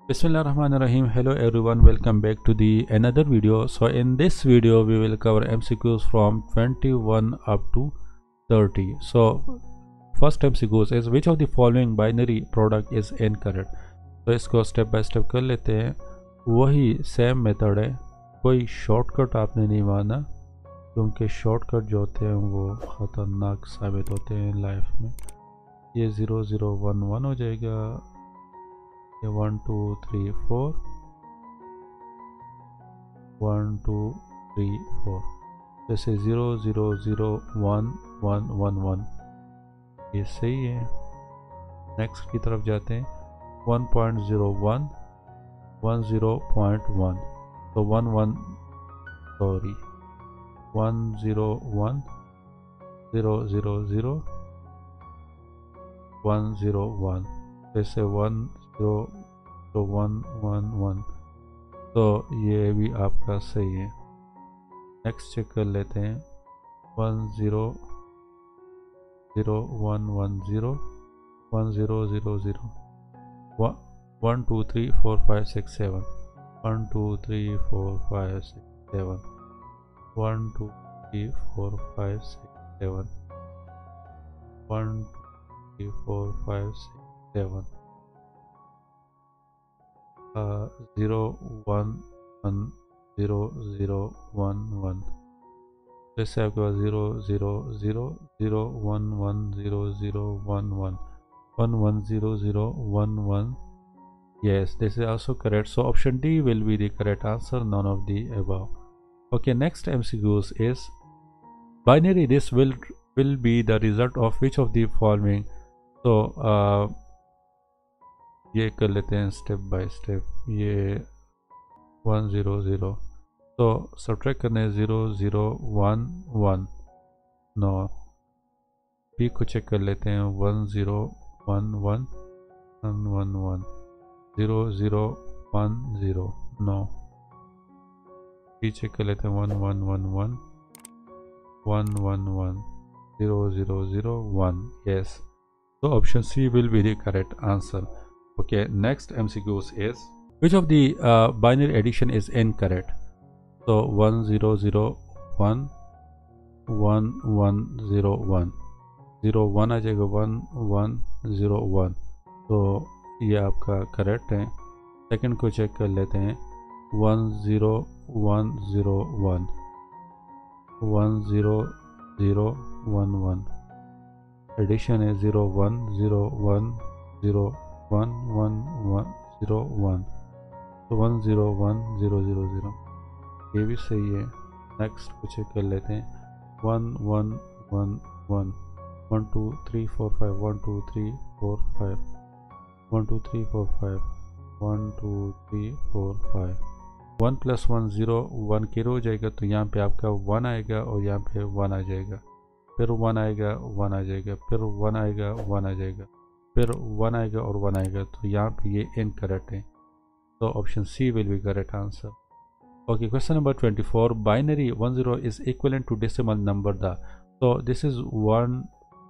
Bismillahirrahmanirrahim. Hello everyone, welcome back to the another video. So in this video we will cover MCQs from 21 up to 30. So first MCQs is which of the following binary product is incorrect. तो इसको step by step कर लेते हैं. वही same method है, कोई shortcut आपने नहीं माना क्योंकि शॉर्टकट जो होते हैं वो ख़तरनाक साबित होते हैं लाइफ में. ये 0 0 1 1 हो जाएगा, ये 1 2 3 4 1 2 3 4, जैसे 0 0 0 1 1 1 1, ये सही है. नेक्स्ट की तरफ जाते हैं. 1.01 10.1, तो 1 1 सॉरी 1 0 1 0 0 0 1 0 1, जैसे 1 0 तो 1 1 1, तो ये भी आपका सही है. नेक्स्ट चेक कर लेते हैं. 1 0 0 1 1 0 1 0 0 0 1 2 3 4 5 6 7 1 2 3 4 5 6 7 1 2 3 4 5 6 7 1 2 3 4 5 6 7 0 1 1 0 0 1 1, जैसे आपके पास 0 0 0 0 1 1 0 0 1 1 1 1 0 0 1 1. Yes, this is also correct. So option D will be the correct answer, none of the above. Okay, next MCQs is binary. This will be the result of which of the following. So ये कर लेते हैं step by step. ये 1 0 0, तो subtract करने 0 0 1 1 9. P को check कर लेते हैं. 1 0 1 1 1 1 1 0 0 1 0 9. पी चेक कर लेते हैं. 1 1 1 1 1 1 1 0 0 0 1. Yes, so option C will be the correct answer. Okay, next MCQs is which of the binary addition is incorrect. So 1 0 0 1 1 1 0 1 0 1 आ जाएगा. 1 1 0 1, तो ये आपका करेक्ट है. सेकंड को चेक कर लेते हैं. 1 0 1 0 1 1 0 0 1 1, एडिशन है 0 1 0 1 0 1 1 1 0 1, तो 1 0 1 0 0 0, ये भी सही है. नेक्स्ट को चेक कर लेते हैं. 1 1 1 1 1 2 3 4 5 1 2 3 4 5 1 2 3 4 5 1 2 3 4 5. 1 + 1 0 1 के हो जाएगा, तो यहाँ पे आपका 1 आएगा और यहाँ पे 1 आ जाएगा. फिर 1 आएगा 1 आ जाएगा, फिर 1 आएगा 1 आ जाएगा, फिर 1 आएगा और 1 आएगा, तो यहाँ पे ये इनकरेक्ट है. तो option c will be correct answer. Okay, question number 24. Binary 10 is equivalent to decimal number the. So this is 1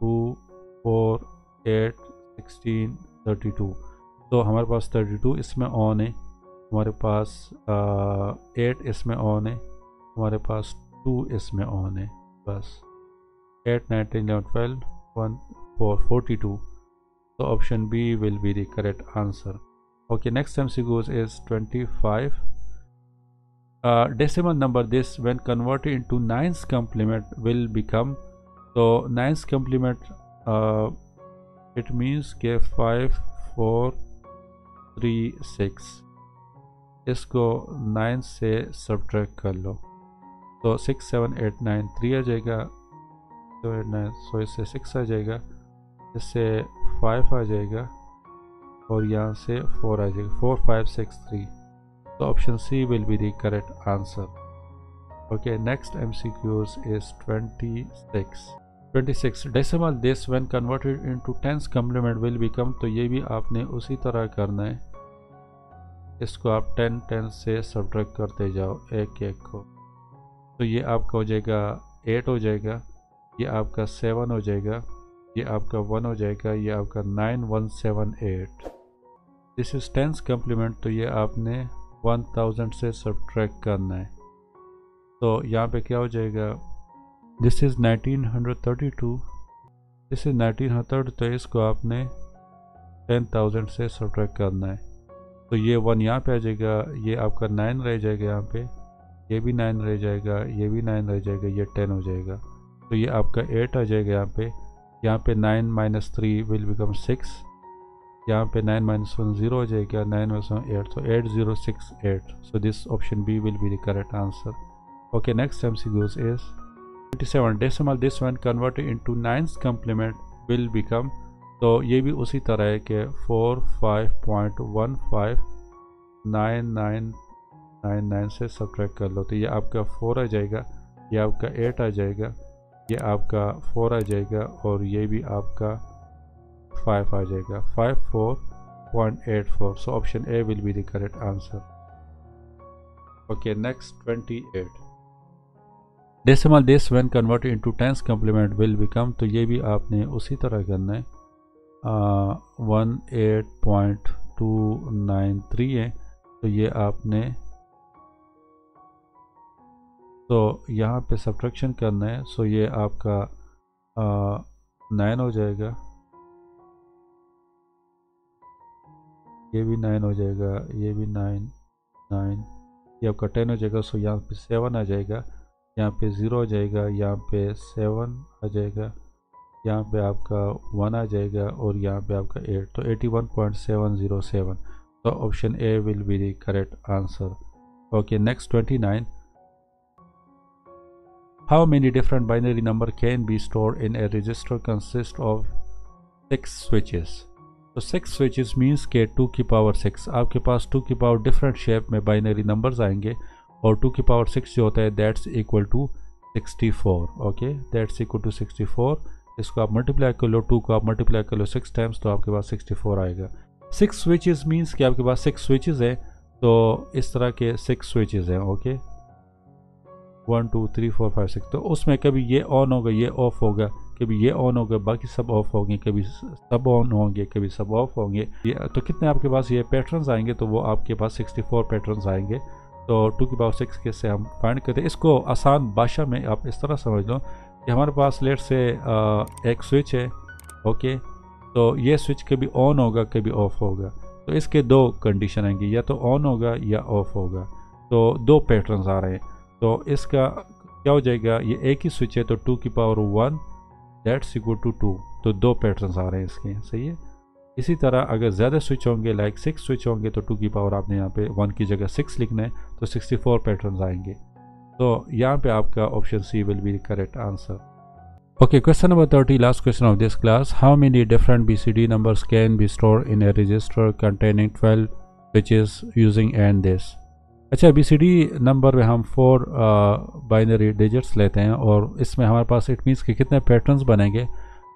2 4 8 16 32. तो हमारे पास 32 इसमें ऑन है, हमारे पास 8 इसमें ऑन है, हमारे पास 2 इसमें ऑन है. बस 8 9 10 11 12 1 4 42. So option B will be the correct answer. Okay, next MCQ is 25. Decimal number this when converted into 9's complement will become. So 9's complement it means के 5 4 3 6, इसको 9 से सब्ट्रैक्ट कर लो, तो 6 7 8 9 3 आ जाएगा. 7 8 9, सो इससे 6 आ जाएगा, इससे 5 आ जाएगा और यहाँ से 4 आ जाएगा. 4 5 6 3. So option C will be the correct answer. Okay, next MCQs is 26. 26 decimal this when converted into 10's complement will become. तो ये भी आपने उसी तरह करना है, इसको आप 10 10 से सब्ट्रैक्ट करते जाओ एक एक को, तो ये आपका हो जाएगा 8 हो जाएगा, ये आपका 7 हो जाएगा, ये आपका 1 हो जाएगा, ये आपका 9 1 7 8. दिस इज़ टेंस कम्प्लीमेंट, तो ये आपने 1000 से सब्ट्रैक्ट करना है। तो यहाँ पे क्या हो जाएगा, दिस इज़ 1932, दिस इज़ 1930, तो इसको आपने 10,000 से सब्ट्रैक्ट करना है। तो ये 1 यहाँ पे आ जाएगा, ये आपका 9 रह जाएगा यहाँ पे, ये भी 9 रह जाएगा, ये भी 9 रह जाएगा, ये 10 हो जाएगा। तो ये आपका 8 आ जाएगा यहाँ पे 9 - 3 विल बिकम 6, यहाँ पे 9 - 1 0 हो जाएगा, 9 - 1 8, so 8068, so this option B will be the correct answer. Okay, next MCQs is 27 decimal, this one converted into 9th complement will become, तो ये भी उसी तरह है कि 45.159999 से सब्ट्रैक्ट कर लो, तो ये आपका 4 आ जाएगा, ये आपका 8 आ जाएगा, ये आपका 4 आ जाएगा, और ये भी आपका 5 आ जाएगा, 54.84, so option A will be the correct answer. Okay, next 28 decimal, this when converted into 10th complement will become, तो ये भी आपने उसी तरह करना है, 18.293 है, तो ये आपने, तो यहाँ पे सब्ट्रैक्शन करना है, सो ये आपका 9 हो जाएगा, ये भी 9 हो जाएगा, ये भी 9, ये आपका 10 हो जाएगा, सो यहाँ पे 7 आ जाएगा, यहाँ पे 0 हो जाएगा, यहाँ पे 7 आ जाएगा, यहाँ पे आपका 1 आ जाएगा, और यहाँ पे आपका 8, तो 81.707, तो option A will be the correct answer. Okay, next 29. How many different binary number can be stored in a register consist of 6 switches? तो 6 switches means के 2 की पावर 6, आपके पास 2 की पावर डिफरेंट शेप में बाइनरी नंबर्स आएंगे, और 2 की पावर 6 जो होता है that's equal to 64. Okay, that's equal to 64. इसको आप मल्टीप्लाई कर लो, 2 को आप मल्टीप्लाई कर लो 6 टाइम्स, तो आपके पास 64 आएगा. 6 स्विचेस मीन्स कि आपके पास 6 स्विचेस है, तो इस तरह के 6 स्विचेस हैं. ओके, 1 2 3 4 5 6, तो उसमें कभी ये ऑन होगा, ये ऑफ होगा, कभी ये ऑन होगा, बाकी सब ऑफ होंगे, कभी सब ऑन होंगे, कभी सब ऑफ होंगे. ये तो कितने आपके पास ये पैटर्न्स आएंगे, तो वो आपके पास 64 पैटर्न्स आएंगे. तो 2 की पावर 6 के से हम फाइंड करते हैं. इसको आसान भाषा में आप इस तरह समझ लो कि हमारे पास लेट से एक स्विच है. ओके, तो ये स्विच कभी ऑन होगा, कभी ऑफ होगा, तो इसके 2 कंडीशन आएंगे, या तो ऑन होगा या ऑफ होगा. तो 2 पैटर्न्स आ रहे हैं, तो इसका क्या हो जाएगा, ये एक ही स्विच है, तो 2 की पावर 1 दैट्स इक्वल टू 2, तो 2 पैटर्न्स आ रहे हैं इसके. सही है. इसी तरह अगर ज़्यादा स्विच होंगे, लाइक 6 स्विच होंगे, तो 2 की पावर आपने यहाँ पे 1 की जगह 6 लिखना है, तो 64 पैटर्न्स आएंगे. तो यहाँ पे आपका option c will be the correct answer. Okay, question number 30, last question of this class. How many different BCD numbers can be stored in a register containing 12 switches using and this. अच्छा, BCD number में हम 4 binary digits लेते हैं, और इसमें हमारे पास it means कि कितने पैटर्न्स बनेंगे.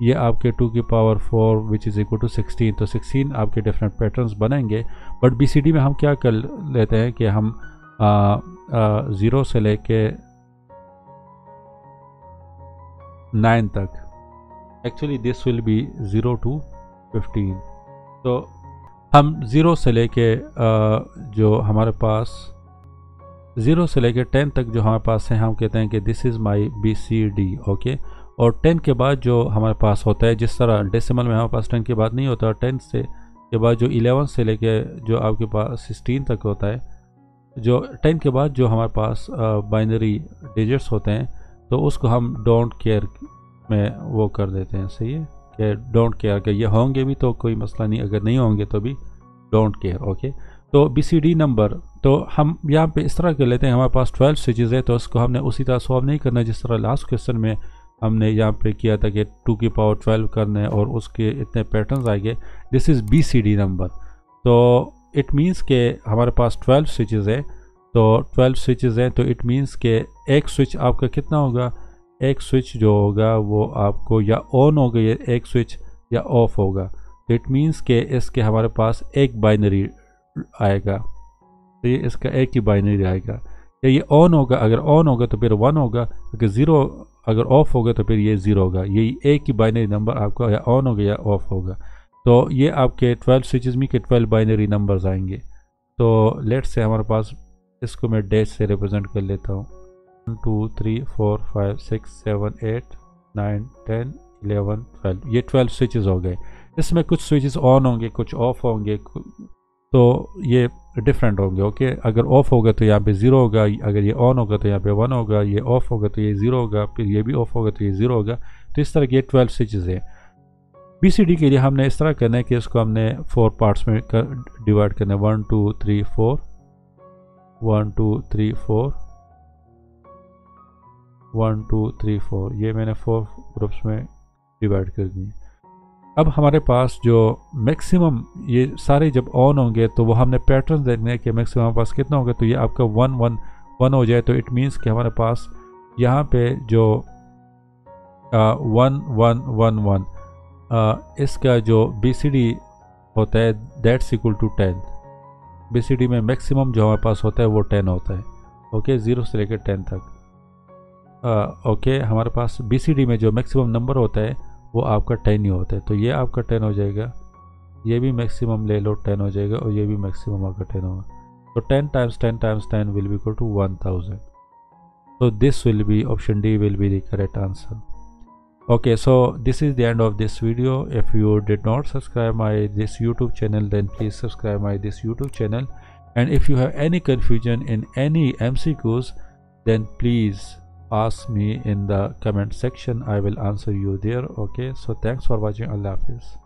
ये आपके 2 की power 4 which is equal to 16, तो 16 आपके डिफरेंट पैटर्न्स बनेंगे. बट BCD में हम क्या कर लेते हैं कि हम 0 से लेके 9 तक, actually this will be 0 to 15. तो हम 0 से लेके जो हमारे पास 0 से लेके 10 तक जो हमारे पास है, हम कहते हैं कि this is my BCD. Okay, और 10 के बाद जो हमारे पास होता है, जिस तरह डेसिमल में हमारे पास 10 के बाद नहीं होता, 10 से के बाद जो 11 से लेके जो आपके पास 16 तक होता है, जो 10 के बाद जो हमारे पास बाइनरी डिजिट्स होते हैं, तो उसको हम डोंट केयर में वो कर देते हैं. सही है कि डोंट केयर के ये होंगे भी तो कोई मसला नहीं, अगर नहीं होंगे तो भी डोंट केयर. ओके, तो BCD नंबर तो हम यहाँ पे इस तरह कर लेते हैं. हमारे पास 12 स्विचेस है, तो उसको हमने उसी तरह सॉल्व नहीं करना जिस तरह लास्ट क्वेश्चन में हमने यहाँ पे किया था कि 2 की पावर 12 करना है और उसके इतने पैटर्न्स आएंगे. This is BCD number. तो इट मीन्स के हमारे पास 12 स्विचेस है, तो 12 स्विचेस हैं, तो इट मीन्स के एक स्विच आपका कितना होगा, एक स्विच जो होगा वो आपको या ऑन होगा, या एक स्विच या ऑफ होगा. तो इट मीन्स के इसके हमारे पास एक बाइनरी आएगा, तो ये इसका एक ही बाइनरी आएगा. या ये ऑन होगा, अगर ऑन होगा तो फिर 1 होगा, अगर 0 अगर ऑफ होगा तो फिर ये 0 होगा. यही एक ही बाइनरी नंबर आपका या ऑन होगा या ऑफ होगा. तो ये आपके 12 स्विचेस में के 12 बाइनरी नंबर्स आएंगे। तो लेट्स से हमारे पास, इसको मैं डैश से रिप्रेजेंट कर लेता हूँ, 1 2 3 4 5 6 7 8 9 10 11 12, ये 12 स्विचेस हो गए। इसमें कुछ स्विचेस ऑन होंगे, कुछ ऑफ होंगे, तो ये डिफरेंट होंगे। ओके, अगर ऑफ होगा तो यहाँ पे 0 होगा, अगर ये ऑन होगा तो यहाँ पे 1 होगा, ये ऑफ होगा तो ये 0 होगा, फिर ये भी ऑफ होगा तो ये 0 होगा। तो इस तरह के 12 स्विचेस हैं। BCD के लिए हमने इस तरह करना है कि इसको हमने 4 पार्ट्स में डिवाइड करना है, 1 2 3 4, 1 2 3 4, 1 2 3 4, ये मैंने 4 ग्रुप्स में डिवाइड कर दिए। अब हमारे पास जो मैक्सिमम, ये सारे जब ऑन होंगे तो वो हमने पैटर्न देखने हैं कि मैक्सिमम हमारे पास कितना होगा। तो ये आपका 1 1 1 हो जाए तो इट मीन्स कि हमारे पास यहाँ पे जो 1 1 1 1 इसका जो BCD होता है दैट्स इक्वल टू 10। BCD में मैक्सिमम जो हमारे पास होता है वो 10 होता है। ओके, 0 से लेकर 10 तक। ओके, हमारे पास BCD में जो मैक्सिमम नंबर होता है वो आपका 10 ही होता है। तो ये आपका 10 हो जाएगा, ये भी मैक्सिमम ले लो 10 हो जाएगा, और ये भी मैक्सिमम आपका 10 होगा। तो 10 times 10 times 10 will be equal to 1000. So this will be, option D will be the correct answer. Okay, so this is the end of this video. If you did not subscribe this YouTube channel, then please subscribe this YouTube channel. And if you have any confusion in any MCQs, then please ask me in the comment section. I will answer you there. Okay, so thanks for watching. Allah Hafiz.